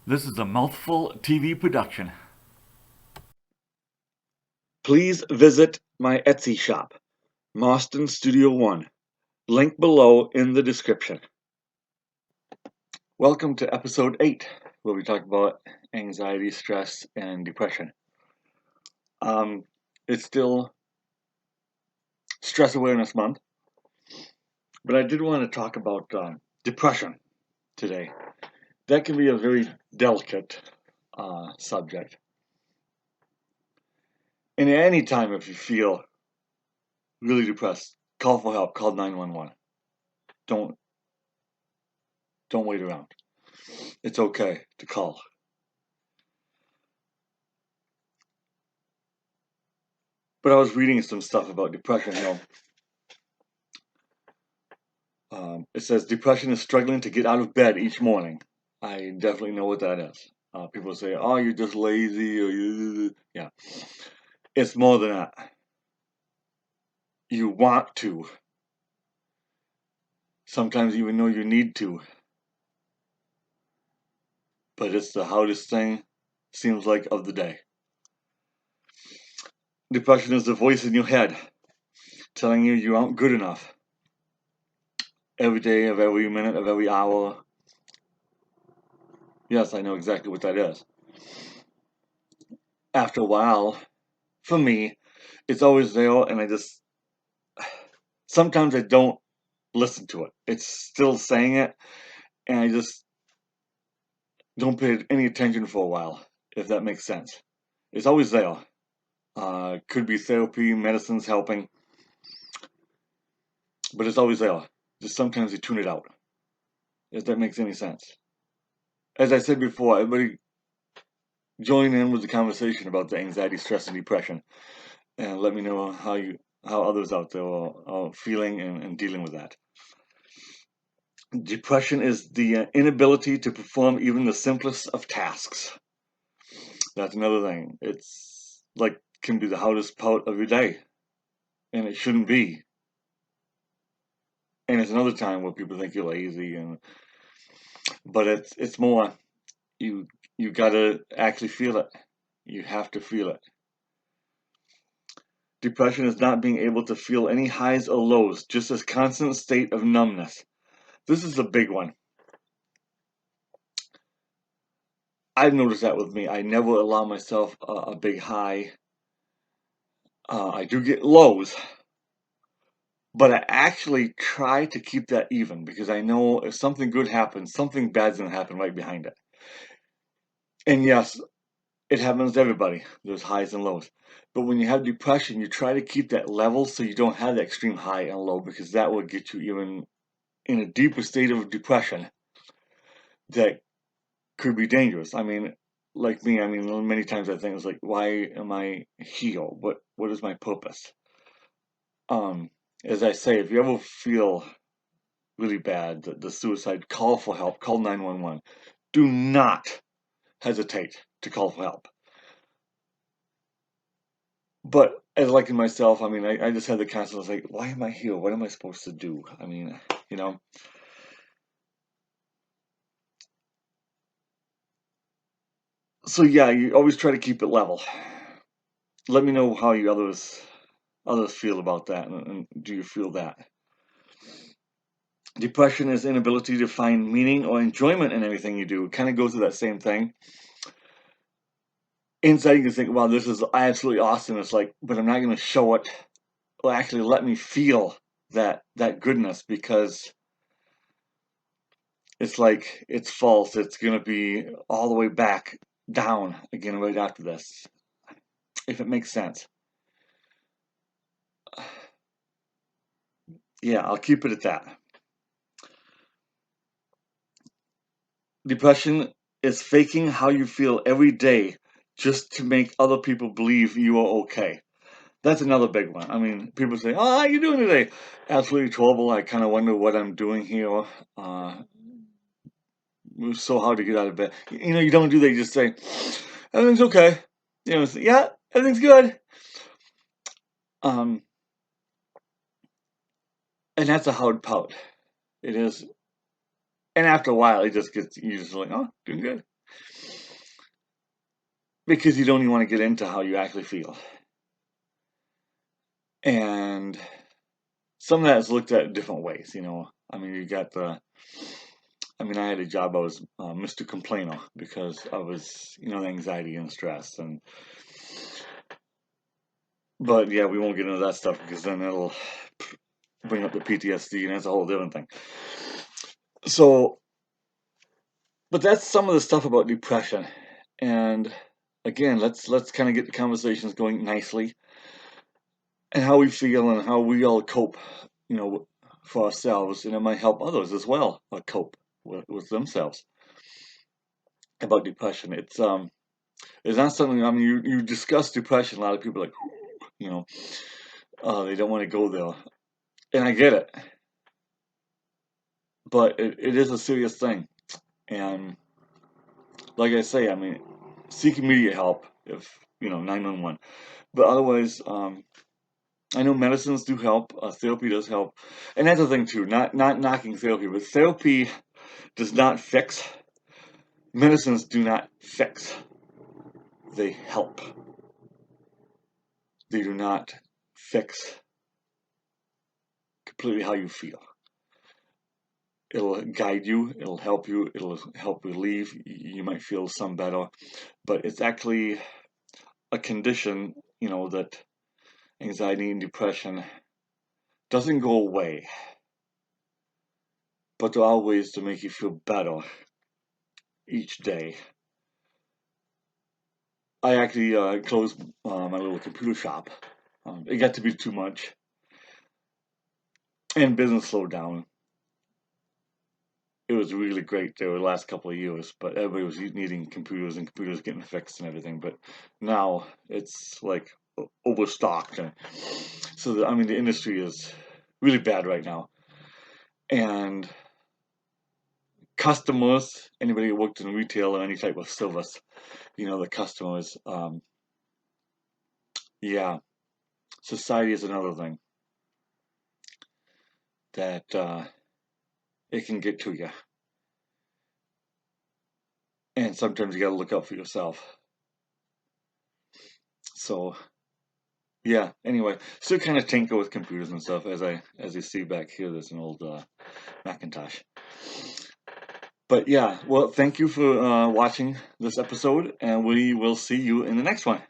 This is a Mouthful TV production. Please visit my Etsy shop, Marston Studio One. Link below in the description. Welcome to episode 8, where we talk about anxiety, stress, and depression. It's still Stress Awareness Month, but I did want to talk about depression today. That can be a very delicate subject. And at any time, if you feel really depressed, call for help. Call 911. Don't don't wait around. It's okay to call. But I was reading some stuff about depression. It says depression is struggling to get out of bed each morning. I definitely know what that is. People say, "Oh, you're just lazy," or yeah. It's more than that. You want to. Sometimes even know you need to. But it's the hardest thing, seems like, of the day. Depression is the voice in your head telling you you aren't good enough. Every day of every minute of every hour. Yes, I know exactly what that is. After a while, for me, it's always there, and sometimes I don't listen to it. It's still saying it, and I just don't pay any attention for a while, if that makes sense. It's always there. Could be therapy, medicine's helping, but it's always there. Just sometimes you tune it out, if that makes any sense. As I said before, everybody join in with the conversation about the anxiety, stress, and depression, and let me know how others out there are feeling and dealing with that. Depression is the inability to perform even the simplest of tasks. That's another thing. It's like can be the hardest part of your day, and it shouldn't be. And it's another time where people think you're lazy, but it's more you you gotta actually feel it. You have to feel it. Depression is not being able to feel any highs or lows, just a constant state of numbness. This is a big one. I've noticed that with me. I never allow myself a big high. I do get lows, but I actually try to keep that even because I know if something good happens, something bad's gonna happen right behind it. And yes, it happens to everybody. There's highs and lows. But when you have depression, you try to keep that level so you don't have the extreme high and low because that will get you even in a deeper state of depression that could be dangerous. I mean, like me, I mean, many times I think it's like, why am I here? What is my purpose? Um, as I say, if you ever feel really bad, the suicide, call for help, call 911. Do not hesitate to call for help. But as like in myself, I mean, I just had the constant like, why am I here? What am I supposed to do? I mean, you know. So yeah, you always try to keep it level. Let me know how you others feel about that, and do you feel that? Depression is inability to find meaning or enjoyment in anything you do. It kind of goes to that same thing. Inside, you can think, wow, this is absolutely awesome. It's like, but I'm not going to show it or actually let me feel that goodness because it's like it's false. It's going to be all the way back down again right after this, if it makes sense. Yeah, I'll keep it at that. Depression is faking how you feel every day just to make other people believe you are okay. That's another big one. I mean, people say, "Oh, how you doing today?" Absolutely trouble. I kind of wonder what I'm doing here. It was so hard to get out of bed. You don't do that. You just say, "Everything's okay." Say, yeah, everything's good. Um, and that's a hard part. It is. And after a while, it just gets you just like, "Oh, doing good." because you don't even want to get into how you actually feel. And some of that is looked at different ways, you know. I mean, you got I had a job, I was Mr. Complainer because I was, anxiety and stress. But yeah, we won't get into that stuff because then it'll bring up the PTSD and that's a whole different thing. So, but that's some of the stuff about depression. And again, let's kind of get the conversations going nicely and how we feel and how we all cope, you know, for ourselves, and it might help others as well cope with themselves about depression. It's not something. I mean, you discuss depression, a lot of people are like, you know, they don't want to go there, and I get it, but it is a serious thing, and like I say, I mean, seek immediate help if 911, but otherwise, I know medicines do help. Therapy does help, and that's the thing too. Not knocking therapy, but therapy does not fix. Medicines do not fix. They help. They do not fix completely how you feel. It'll guide you. It'll help you. It'll help relieve. You might feel some better, but it's actually a condition, that anxiety and depression doesn't go away, but there are ways to make you feel better each day. I actually closed my little computer shop. It got to be too much, and business slowed down. It was really great there the last couple of years, but everybody was needing computers and computers getting fixed and everything. But now it's like overstocked, and so the industry is really bad right now. And customers, anybody who worked in retail or any type of service, the customers, yeah, society is another thing that it can get to you, and sometimes you got to look out for yourself. So yeah. Anyway, still kind of tinker with computers and stuff. As you see back here, there's an old Macintosh. But yeah, well, thank you for watching this episode, and we will see you in the next one.